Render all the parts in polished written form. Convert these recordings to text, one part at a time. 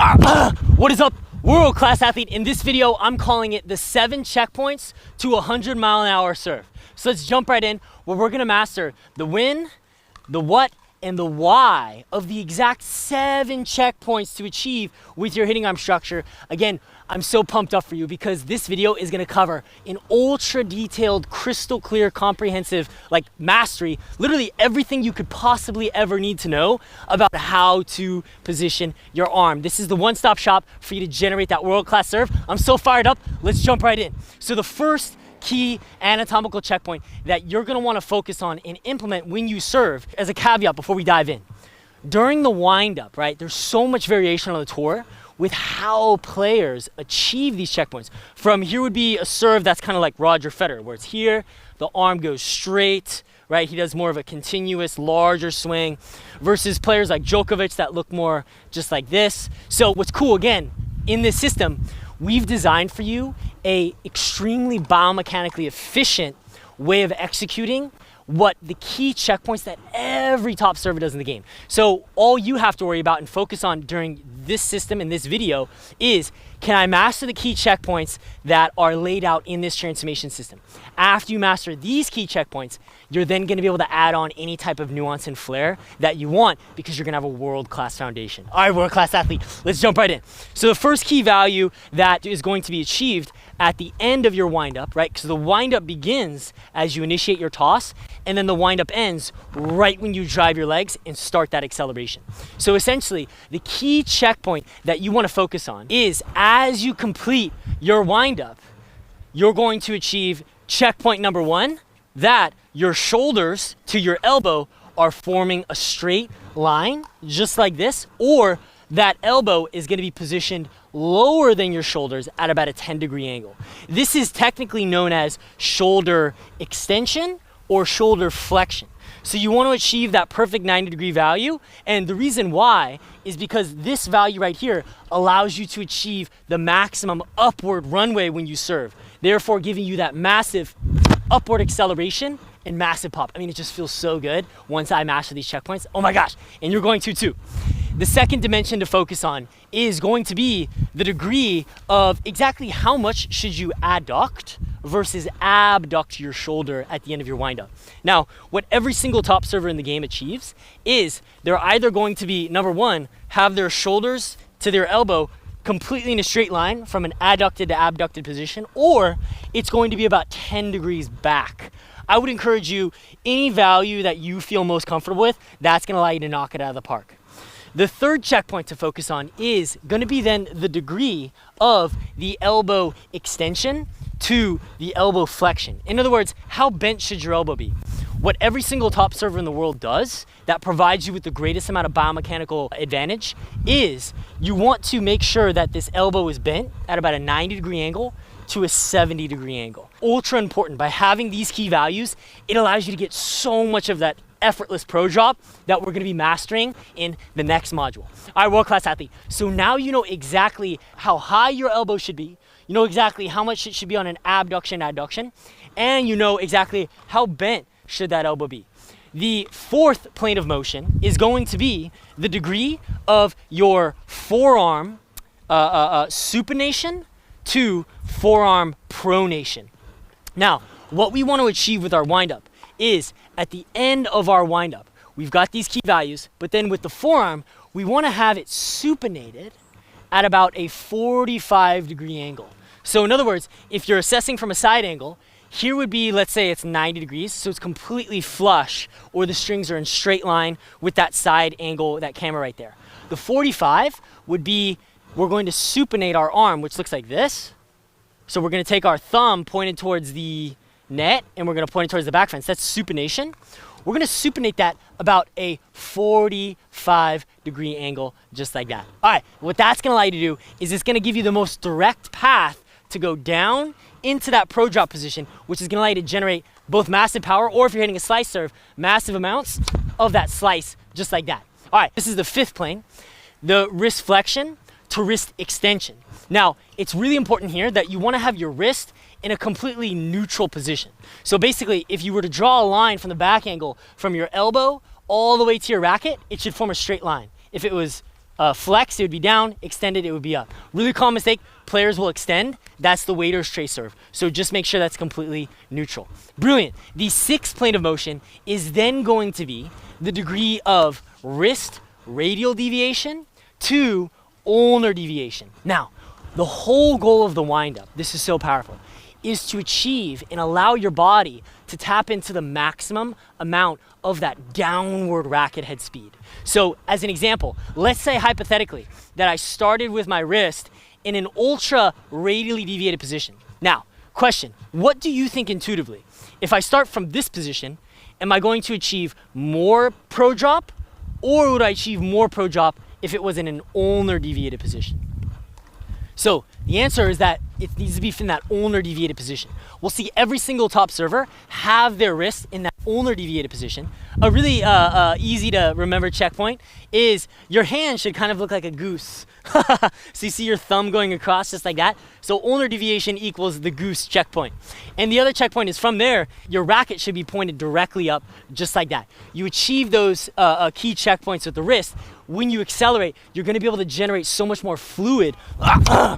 What is up, world class athlete? In this video, I'm calling it the 7 checkpoints to a 100-mile-an-hour serve. So let's jump right in where we're gonna master the when, the what, and the why of the exact 7 checkpoints to achieve with your hitting arm structure. Again, I'm so pumped up for you because this video is gonna cover an ultra detailed, crystal clear, comprehensive, mastery, literally everything you could possibly ever need to know about how to position your arm. This is the one-stop shop for you to generate that world-class serve. I'm so fired up, let's jump right in. So the first key anatomical checkpoint that you're gonna wanna focus on and implement when you serve, as a caveat before we dive in. During the wind-up, right, there's so much variation on the tour with how players achieve these checkpoints. From here would be a serve that's kind of like Roger Federer, where it's here, the arm goes straight, right? He does more of a continuous, larger swing, versus players like Djokovic that look more just like this. So what's cool, again, in this system, we've designed for you a extremely biomechanically efficient way of executing what the key checkpoints that every top server does in the game. So all you have to worry about and focus on during this system in this video is, can I master the key checkpoints that are laid out in this transformation system? After you master these key checkpoints, you're then gonna be able to add on any type of nuance and flair that you want because you're gonna have a world-class foundation. All right, world-class athlete, let's jump right in. So the first key value that is going to be achieved at the end of your wind-up, right? Because the wind-up begins as you initiate your toss, and then the wind-up ends right when you drive your legs and start that acceleration. So essentially, the key checkpoint that you want to focus on is, as you complete your wind-up, you're going to achieve checkpoint number 1, that your shoulders to your elbow are forming a straight line, just like this, or that elbow is going to be positioned lower than your shoulders at about a 10-degree angle. This is technically known as shoulder extension or shoulder flexion. So you want to achieve that perfect 90-degree value, and the reason why is because this value right here allows you to achieve the maximum upward runway when you serve, therefore giving you that massive upward acceleration and massive pop. I mean, it just feels so good once I master these checkpoints. Oh my gosh, and you're going to too. The second dimension to focus on is going to be the degree of exactly how much should you adduct versus abduct your shoulder at the end of your windup. Now, what every single top server in the game achieves is they're either going to be, number 1, have their shoulders to their elbow completely in a straight line from an adducted to abducted position, or it's going to be about 10 degrees back. I would encourage you, any value that you feel most comfortable with, that's gonna allow you to knock it out of the park. The third checkpoint to focus on is gonna be then the degree of the elbow extension to the elbow flexion. In other words, how bent should your elbow be? What every single top server in the world does that provides you with the greatest amount of biomechanical advantage is you want to make sure that this elbow is bent at about a 90-degree angle to a 70-degree angle. Ultra important. By having these key values, it allows you to get so much of that effortless pro drop that we're gonna be mastering in the next module. All right, world-class athlete. So now you know exactly how high your elbow should be, you know exactly how much it should be on an abduction, adduction, and you know exactly how bent should that elbow be. The fourth plane of motion is going to be the degree of your forearm supination to forearm pronation. Now, what we want to achieve with our windup is at the end of our windup, we've got these key values, but then with the forearm, we want to have it supinated at about a 45-degree angle. So in other words, if you're assessing from a side angle, here would be, let's say it's 90 degrees, so it's completely flush, or the strings are in straight line with that side angle, that camera right there. The 45 would be, we're going to supinate our arm, which looks like this. So we're going to take our thumb pointed towards the net, and we're going to point it towards the back fence. That's supination. We're going to supinate that about a 45-degree angle, just like that. All right, what that's going to allow you to do is it's going to give you the most direct path to go down into that pro drop position, which is going to allow you to generate both massive power, or if you're hitting a slice serve, massive amounts of that slice, just like that. All right, this is the fifth plane, the wrist flexion to wrist extension. Now, it's really important here that you want to have your wrist in a completely neutral position. So basically, if you were to draw a line from the back angle from your elbow all the way to your racket, it should form a straight line. If it was flex, it would be down, extended, it would be up. Really common mistake, players will extend. That's the waiter's tray serve. So just make sure that's completely neutral. Brilliant. The sixth plane of motion is then going to be the degree of wrist radial deviation to ulnar deviation. Now, the whole goal of the windup, this is so powerful, is to achieve and allow your body to tap into the maximum amount of that downward racket head speed. So as an example, let's say hypothetically that I started with my wrist in an ultra radially deviated position. Now, question, what do you think intuitively? If I start from this position, am I going to achieve more pro drop, or would I achieve more pro drop if it was in an ulnar deviated position? So the answer is that it needs to be from that ulnar deviated position. We'll see every single top server have their wrist in that ulnar deviated position. A really easy to remember checkpoint is your hand should kind of look like a goose. So you see your thumb going across just like that. So ulnar deviation equals the goose checkpoint. And the other checkpoint is from there, your racket should be pointed directly up just like that. You achieve those key checkpoints with the wrist. When you accelerate, you're gonna be able to generate so much more fluid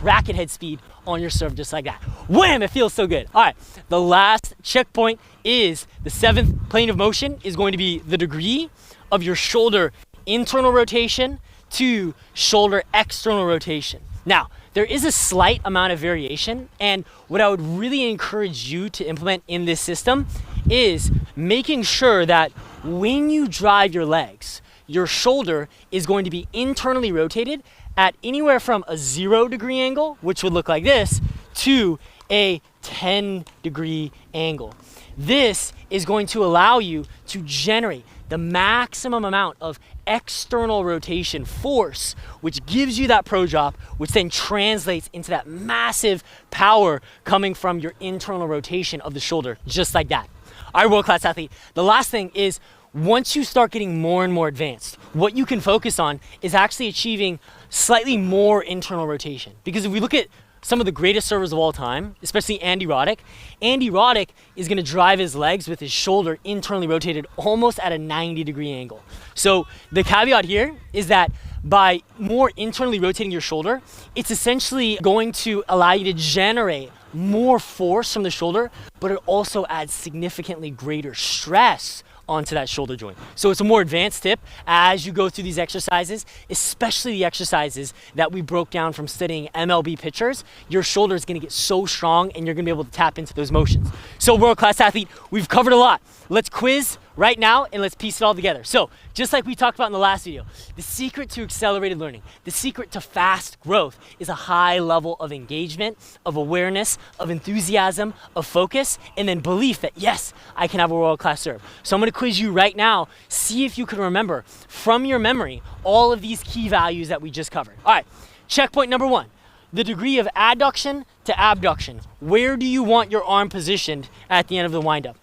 racket head speed on your serve just like that. Wham, it feels so good. All right, the last checkpoint is the seventh plane of motion is going to be the degree of your shoulder internal rotation to shoulder external rotation. Now, there is a slight amount of variation, and what I would really encourage you to implement in this system is making sure that when you drive your legs, your shoulder is going to be internally rotated at anywhere from a 0-degree angle, which would look like this, to a 10-degree angle. This is going to allow you to generate the maximum amount of external rotation force, which gives you that pro drop, which then translates into that massive power coming from your internal rotation of the shoulder, just like that. All right, world-class athlete. The last thing is, once you start getting more and more advanced, what you can focus on is actually achieving slightly more internal rotation. Because if we look at some of the greatest servers of all time, especially Andy Roddick is gonna drive his legs with his shoulder internally rotated almost at a 90-degree angle. So the caveat here is that by more internally rotating your shoulder, it's essentially going to allow you to generate more force from the shoulder, but it also adds significantly greater stress onto that shoulder joint. So it's a more advanced tip as you go through these exercises, especially the exercises that we broke down from studying MLB pitchers. Your shoulder is gonna get so strong and you're gonna be able to tap into those motions. So world-class athlete, we've covered a lot. Let's quiz right now and let's piece it all together. So just like we talked about in the last video, the secret to accelerated learning, the secret to fast growth is a high level of engagement, of awareness, of enthusiasm, of focus, and then belief that yes, I can have a world-class serve. So I'm gonna quiz you right now, see if you can remember from your memory all of these key values that we just covered. All right, checkpoint number one, the degree of adduction to abduction. Where do you want your arm positioned at the end of the windup?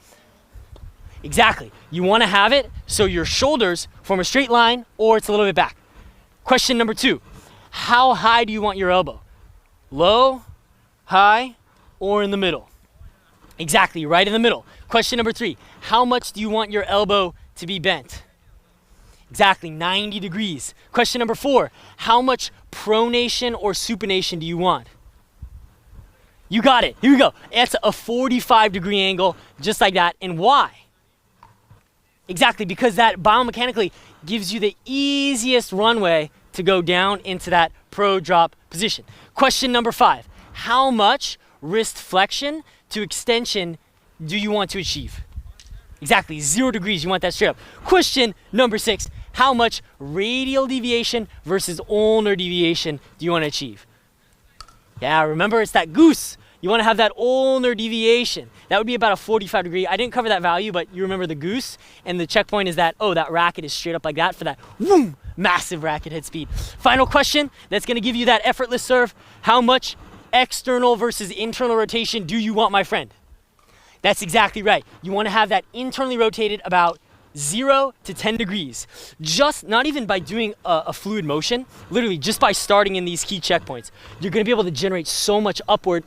Exactly. You want to have it so your shoulders form a straight line or it's a little bit back. Question number two, how high do you want your elbow? Low, high, or in the middle? Exactly, right in the middle. Question number three, how much do you want your elbow to be bent? Exactly, 90 degrees. Question number four, how much pronation or supination do you want? You got it. Here we go. It's a 45-degree angle, just like that. And why? Exactly, because that biomechanically gives you the easiest runway to go down into that pro drop position. Question number five, how much wrist flexion to extension do you want to achieve? Exactly, 0 degrees, you want that straight up. Question number six, how much radial deviation versus ulnar deviation do you want to achieve? Yeah, remember it's that goose. You want to have that ulnar deviation. That would be about a 45 degree. I didn't cover that value, but you remember the goose, and the checkpoint is that, oh, that racket is straight up like that for that whoom, massive racket head speed. Final question that's going to give you that effortless serve. How much external versus internal rotation do you want, my friend? That's exactly right. You want to have that internally rotated about 0 to 10 degrees. Just not even by doing a fluid motion, literally just by starting in these key checkpoints, you're gonna be able to generate so much upward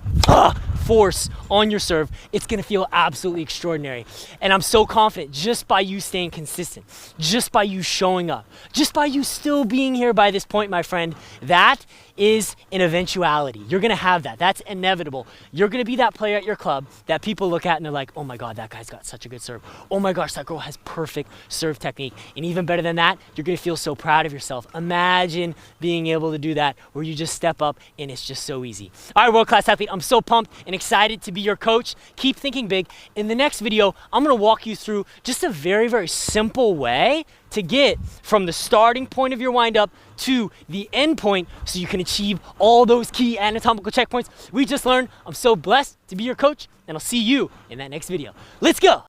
force on your serve, it's gonna feel absolutely extraordinary. And I'm so confident just by you staying consistent, just by you showing up, just by you still being here by this point, my friend, that is an eventuality. You're gonna have that. That's inevitable. You're gonna be that player at your club that people look at and they're like, oh my God, that guy's got such a good serve. Oh my gosh, that girl has perfect serve technique. And even better than that, you're gonna feel so proud of yourself. Imagine being able to do that where you just step up and it's just so easy. All right, world-class athlete, I'm so pumped and excited to be your coach. Keep thinking big. In the next video, I'm gonna walk you through just a very, very simple way to get from the starting point of your windup to the end point so you can achieve all those key anatomical checkpoints we just learned. I'm so blessed to be your coach, and I'll see you in that next video. Let's go.